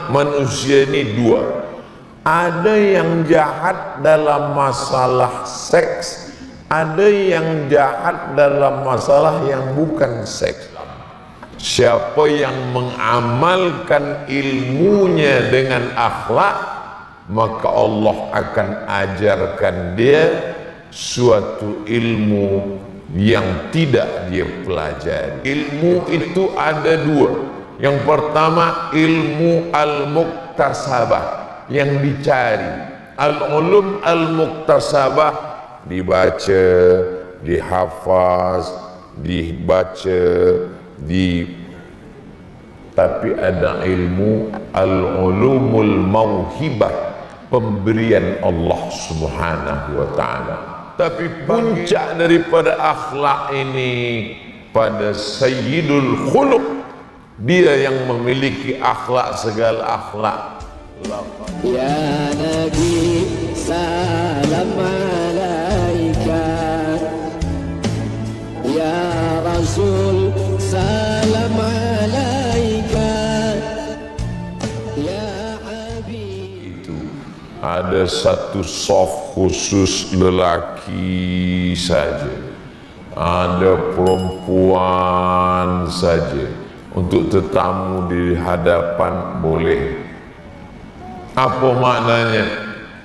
manusia ini dua. Ada yang jahat dalam masalah seks, ada yang jahat dalam masalah yang bukan seks. Siapa yang mengamalkan ilmunya dengan akhlak, maka Allah akan ajarkan dia suatu ilmu yang tidak dia pelajari. Ilmu itu ada dua. Yang pertama ilmu al-muktasabah, yang dicari. Al-ulum al-muktasabah dibaca, dihafaz, dibaca, tapi ada ilmu al-ulumul mauhibah, pemberian Allah Subhanahu wa ta'ala. Tapi puncak daripada akhlak ini pada sayyidul khuluq, dia yang memiliki akhlak segala akhlak. Ya Nabi salam alaika, ya Rasul salam alaika, ya Habib. Itu ada satu soft khusus lelaki saja, ada perempuan saja. Untuk tetamu di hadapan boleh. Apa maknanya?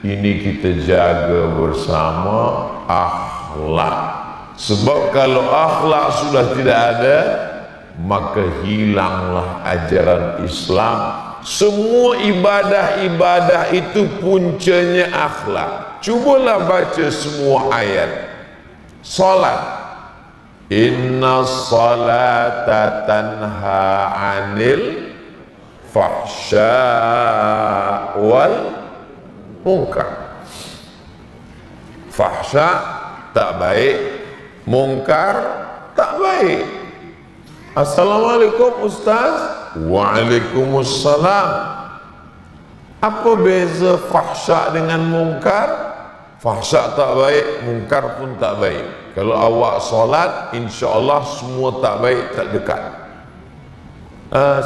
Ini kita jaga bersama akhlak. Sebab kalau akhlak sudah tidak ada, maka hilanglah ajaran Islam. Semua ibadah-ibadah itu puncanya akhlak. Cubalah baca semua ayat. Salat, inna salata tanha anil fahsya wal munkar. Fahsya tak baik, munkar tak baik. Assalamualaikum Ustaz. Waalaikumsalam. Apa beza fahsya dengan munkar? Fahsya tak baik, munkar pun tak baik. Kalau awak solat, insya-Allah semua tak baik, tak dekat.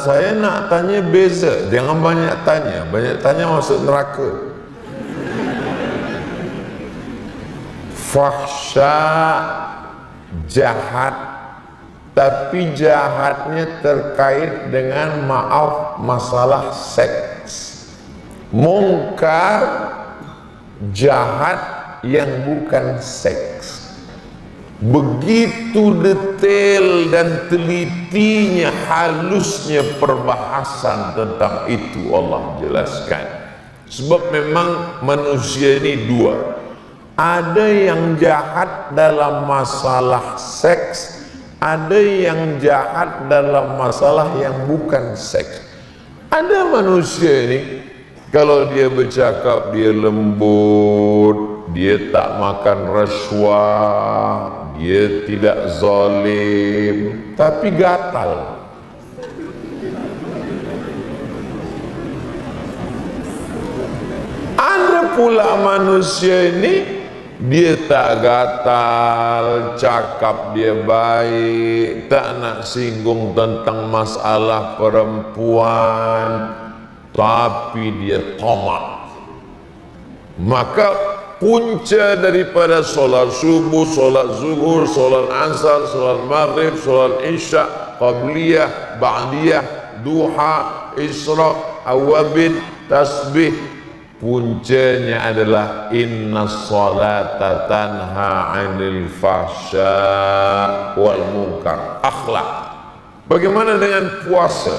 Saya nak tanya beza. Jangan banyak tanya. Banyak tanya masuk neraka. Fahsya jahat, tapi jahatnya terkait dengan maaf masalah seks. Munkar jahat yang bukan seks. Begitu detail dan telitinya, halusnya perbahasan tentang itu Allah jelaskan. Sebab memang manusia ini dua. Ada yang jahat dalam masalah seks, ada yang jahat dalam masalah yang bukan seks. Ada manusia ini, kalau dia bercakap dia lembut, dia tak makan rasuah, dia tidak zalim, tapi gatal. Ada pula manusia ini, dia tak gatal, cakap dia baik, tak nak singgung tentang masalah perempuan, tapi dia tamak. Maka punca daripada solat subuh, solat zuhur, solat asar, solat maghrib, solat isya, qabliyah, ba'diyah, duha, isra, awabin, tasbih, puncanya adalah inna salata tanha 'anil fahsya wal munkar. Akhlak. Bagaimana dengan puasa?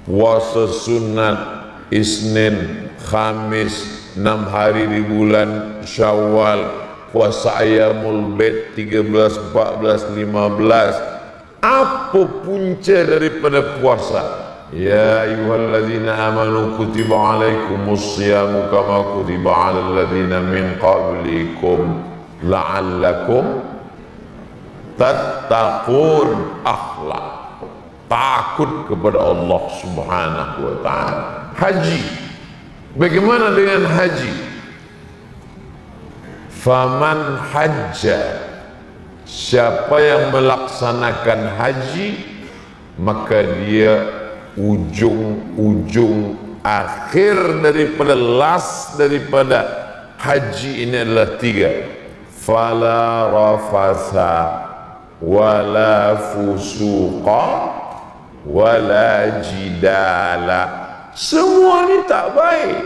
Puasa sunat Isnin, Khamis, 6 hari di bulan Syawal, puasa Ayyamul Bait 13, 14, 15. Apa punca daripada puasa? Ya ayyuhalladzina amanu kutiba alaikumus siyamu kama kutiba alal ladzina min qablikum la'allakum tattaqun. Akhlak, takut kepada Allah Subhanahu wa ta'ala. Haji, bagaimana dengan haji? Faman hajja, siapa yang melaksanakan haji, maka dia ujung akhir daripada haji ini adalah 3. Fala rafasa wala fusuqa wala jidala. Semua ini tak baik.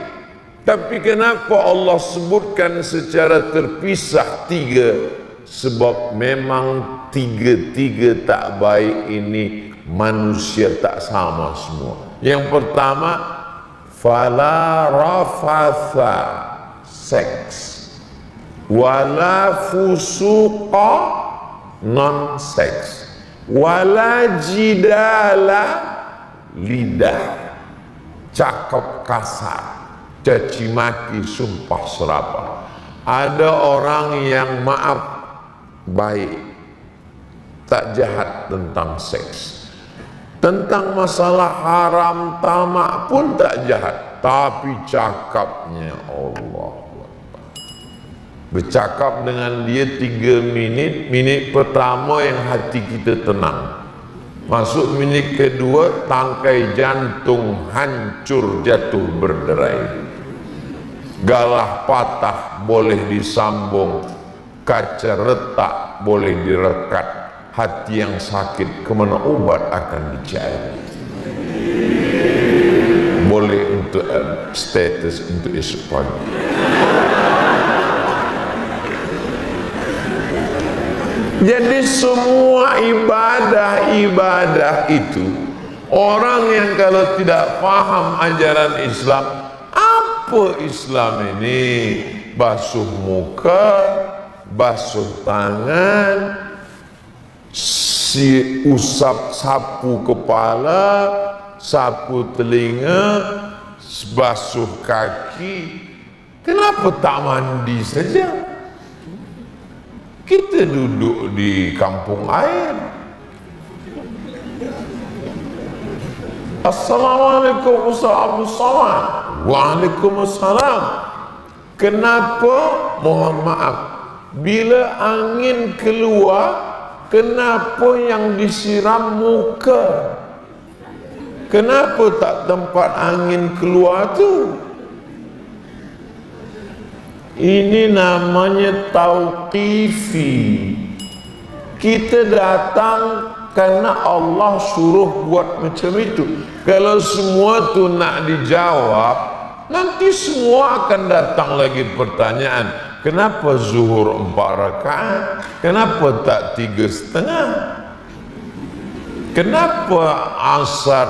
Tapi kenapa Allah sebutkan secara terpisah 3? Sebab memang 3 tak baik ini manusia tak sama semua. Yang pertama, fala rafatha, seks, wala fusuqa, non-seks, wala jidala, lidah, cakap kasar, caci maki, sumpah serapah. Ada orang yang maaf, baik, tak jahat tentang seks, tentang masalah haram tamak pun tak jahat, tapi cakapnya Allah, bercakap dengan dia 3 minit pertama yang hati kita tenang, masuk minit kedua tangkai jantung hancur jatuh berderai, galah patah boleh disambung, kaca retak boleh direkat, hati yang sakit kemana obat akan dicari. Boleh untuk status untuk esok pagi. Jadi semua ibadah itu, orang yang kalau tidak paham ajaran Islam, apa Islam ini? Basuh muka, basuh tangan, usap sapu kepala, sapu telinga, basuh kaki. Kenapa tak mandi saja? Kita duduk di kampung air. Assalamualaikum warahmatullahi. Waalaikumsalam. Kenapa? Mohon maaf, bila angin keluar, kenapa yang disiram muka? Kenapa tak tempat angin keluar tu? Ini namanya tauqifi. Kita datang karena Allah suruh buat macam itu. Kalau semua tu nak dijawab, nanti semua akan datang lagi pertanyaan. Kenapa zuhur 4 rakaat? Kenapa tak 3,5? Kenapa asar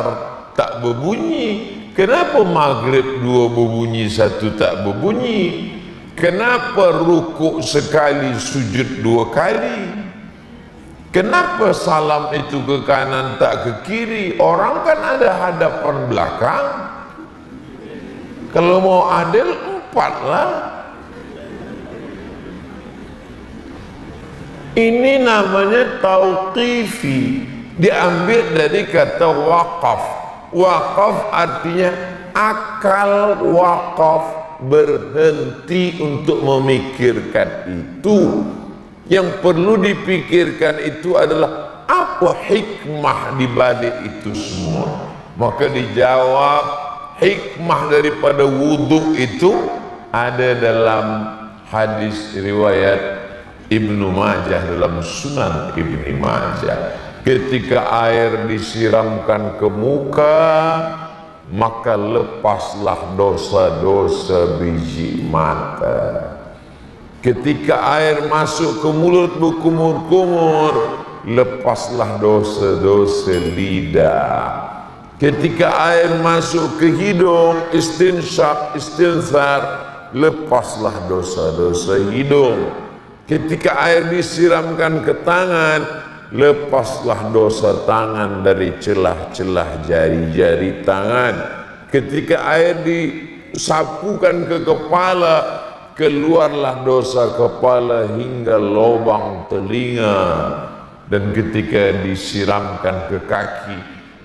tak berbunyi? Kenapa maghrib 2 berbunyi, 1 tak berbunyi? Kenapa rukuk sekali, sujud 2 kali? Kenapa salam itu ke kanan tak ke kiri? Orang kan ada hadapan belakang. Kalau mau adil 4 lah. Ini namanya tauqifi, diambil dari kata waqaf. Waqaf artinya akal waqaf, berhenti untuk memikirkan itu. Yang perlu dipikirkan itu adalah apa hikmah di balik itu semua. Maka dijawab, hikmah daripada wudhu itu ada dalam hadis riwayat Ibnu Majah, dalam Sunan Ibnu Majah. Ketika air disiramkan ke muka, maka lepaslah dosa-dosa biji mata. Ketika air masuk ke mulut berkumur-kumur, lepaslah dosa-dosa lidah. Ketika air masuk ke hidung, istinsyaq, istinthar, lepaslah dosa-dosa hidung. Ketika air disiramkan ke tangan, lepaslah dosa tangan dari celah-celah jari-jari tangan. Ketika air disapukan ke kepala, keluarlah dosa kepala hingga lubang telinga. Dan ketika disiramkan ke kaki,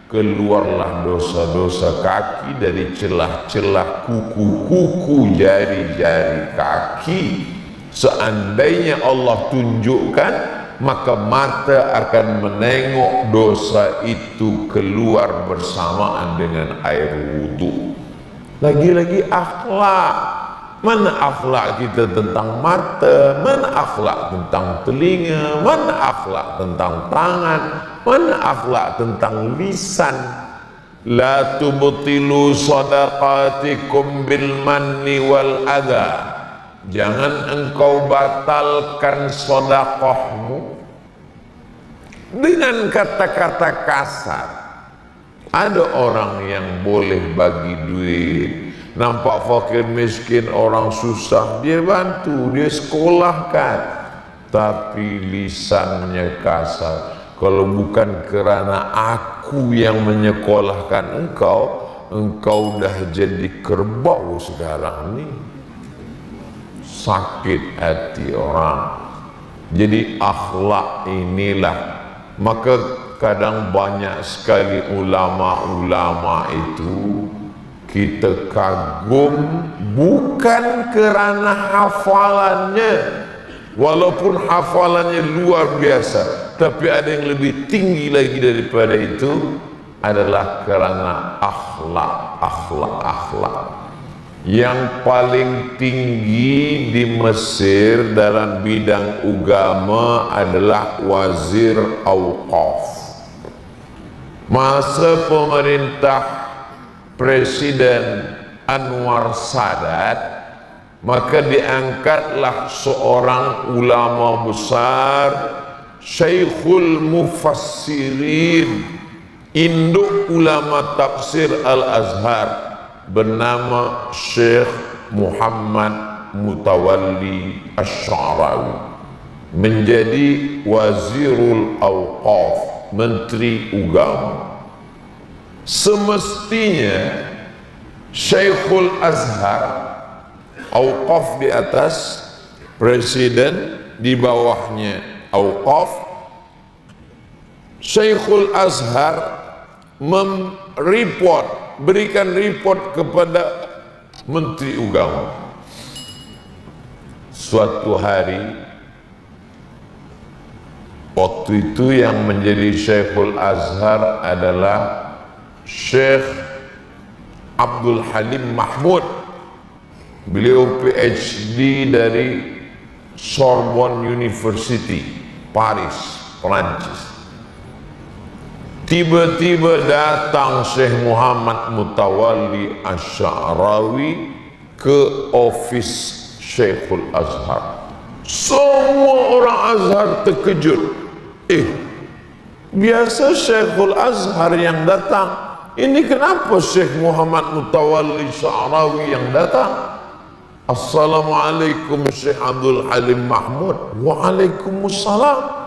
keluarlah dosa-dosa kaki dari celah-celah kuku-kuku jari-jari kaki. Seandainya Allah tunjukkan maka mata akan menengok dosa itu keluar bersamaan dengan air wudu. Lagi-lagi akhlak. Mana akhlak kita tentang mata, mana akhlak tentang telinga, mana akhlak tentang tangan, mana akhlak tentang lisan. La tubtilu sadaqatikum bil manni wal adha. Jangan engkau batalkan sedekahmu dengan kata-kata kasar. Ada orang yang boleh bagi duit, nampak fakir miskin, orang susah, dia bantu, dia sekolahkan, tapi lisannya kasar. Kalau bukan kerana aku yang menyekolahkan engkau, engkau dah jadi kerbau sekarang ni. Sakit hati orang. Jadi akhlak inilah, maka kadang banyak sekali ulama-ulama itu kita kagum bukan kerana hafalannya, walaupun hafalannya luar biasa, tapi ada yang lebih tinggi lagi daripada itu adalah kerana akhlak. Yang paling tinggi di Mesir dalam bidang agama adalah Wazir Auqaf. Masa pemerintah Presiden Anwar Sadat, maka diangkatlah seorang ulama besar, Syekhul Mufassirin, induk ulama tafsir Al-Azhar, bernama Syekh Muhammad Mutawalli Asy-Sya'rawi, menjadi Wazirul Auqaf, Menteri Agama. Semestinya Syekhul Azhar, Auqaf di atas, Presiden di bawahnya Auqaf. Syekhul Azhar berikan report kepada Menteri Agama. Suatu hari, waktu itu yang menjadi Syekhul Azhar adalah Syekh Abdul Halim Mahmud. Beliau PhD dari Sorbonne University, Paris, Perancis. Tiba-tiba datang Syekh Muhammad Mutawalli Asy-Sya'rawi ke ofis Syekhul Azhar. Semua orang Azhar terkejut. Biasa Syekhul Azhar yang datang, ini kenapa Syekh Muhammad Mutawalli Asy-Sya'rawi yang datang? Assalamualaikum Syekh Abdul Halim Mahmud. Waalaikumsalam.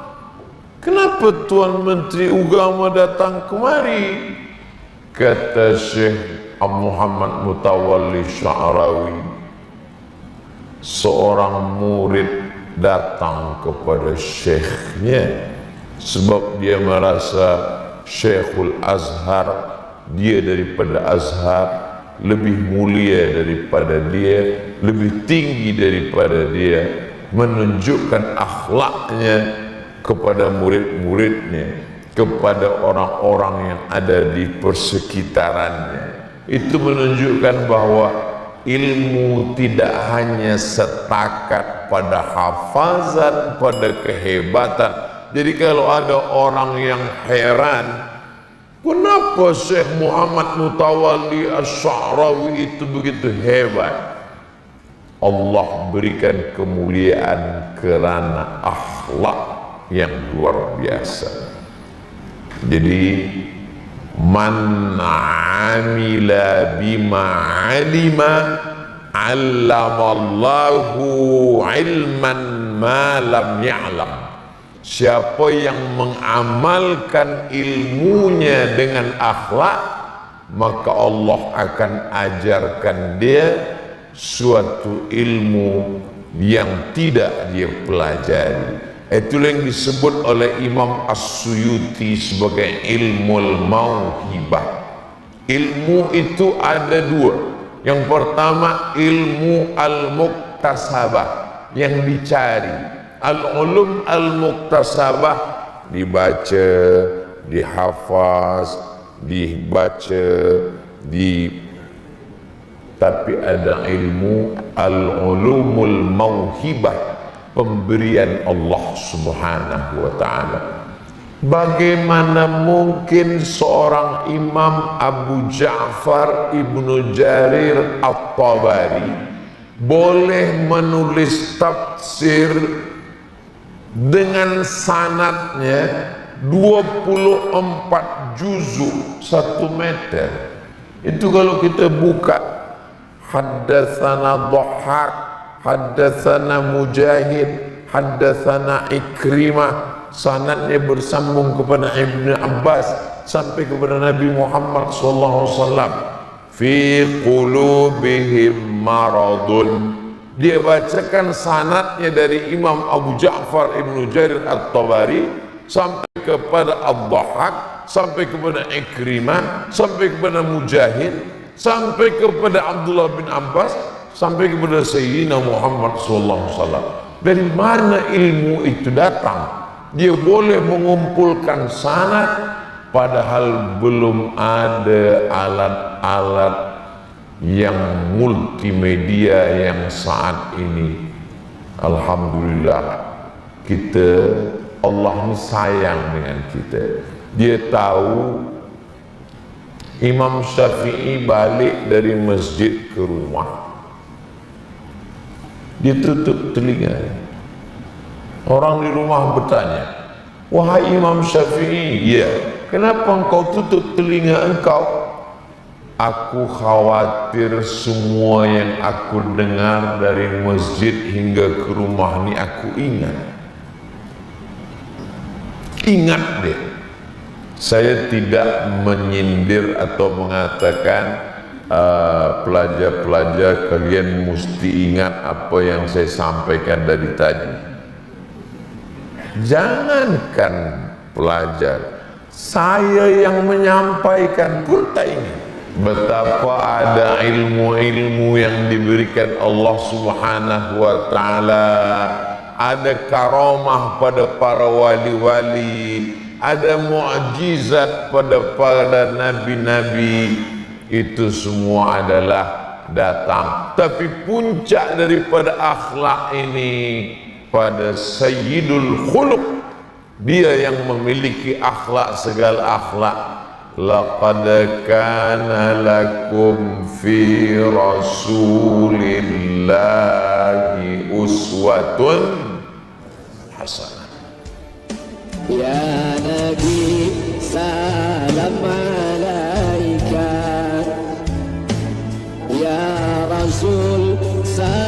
Kenapa Tuan Menteri Agama datang kemari? Kata Syekh Muhammad Mutawalli Asy-Sya'rawi, seorang murid datang kepada syekhnya sebab dia merasa Syekhul Azhar, dia daripada Azhar, lebih mulia daripada dia, lebih tinggi daripada dia, menunjukkan akhlaknya kepada murid-muridnya, kepada orang-orang yang ada di persekitarannya. Itu menunjukkan bahwa ilmu tidak hanya setakat pada hafazan, pada kehebatan. Jadi kalau ada orang yang heran, kenapa Syekh Muhammad Mutawalli Asy-Sya'rawi itu begitu hebat? Allah berikan kemuliaan kerana akhlak yang luar biasa. Jadi man amila bima alima allamallahu ilman ma lam ya'lam. Siapa yang mengamalkan ilmunya dengan akhlak, maka Allah akan ajarkan dia suatu ilmu yang tidak dia pelajari. Itulah yang disebut oleh Imam As-Suyuti sebagai ilmul mauhibah. Ilmu itu ada dua. Yang pertama ilmu al-muktasabah, yang dicari. Al-ulum al-muktasabah dibaca, dihafaz, dibaca, tapi ada ilmu al-ulumul mauhibah, pemberian Allah Subhanahu wa ta'ala. Bagaimana mungkin seorang Imam Abu Ja'far Ibnu Jarir At-Tabari boleh menulis tafsir dengan sanadnya 24 juzuk 1 meter. Itu kalau kita buka haddatsana Dhahhak, haddatsana Mujahid, haddatsana Ikrimah, sanadnya bersambung kepada Ibnu Abbas sampai kepada Nabi Muhammad sallallahu alaihi wasallam. Fi qulubihim maradun. Dia bacakan sanadnya dari Imam Abu Ja'far Ibnu Jarir At-Tabari sampai kepada Ad-Dhahhak, sampai kepada Ikrimah, sampai kepada Mujahid, sampai kepada Abdullah bin Abbas, sampai kepada Sayyidina Muhammad sallallahu alaihi wasallam. Dari mana ilmu itu datang? Dia boleh mengumpulkan sanad padahal belum ada alat-alat yang multimedia yang saat ini. Alhamdulillah, kita, Allah ini sayang dengan kita. Dia tahu Imam Syafi'i balik dari masjid ke rumah, dia tutup telinga. Orang di rumah bertanya, wahai Imam Syafi'i, ya, kenapa engkau tutup telinga engkau? Aku khawatir semua yang aku dengar dari masjid hingga ke rumah ini aku ingat. Ingat deh. Saya tidak menyindir atau mengatakan pelajar-pelajar kalian mesti ingat apa yang saya sampaikan dari tadi. Jangankan pelajar, saya yang menyampaikan pun tak ingat. Betapa ada ilmu-ilmu yang diberikan Allah Subhanahu wa ta'ala. Ada karamah pada para wali-wali, ada mukjizat pada nabi-nabi. Itu semua adalah datang. Tapi puncak daripada akhlak ini pada Sayyidul Khuluq, dia yang memiliki akhlak segala akhlak. Laqad kana lakum fi Rasulillahi uswatun hasanah. Ya Nabi salam alaika, Ya Rasul salam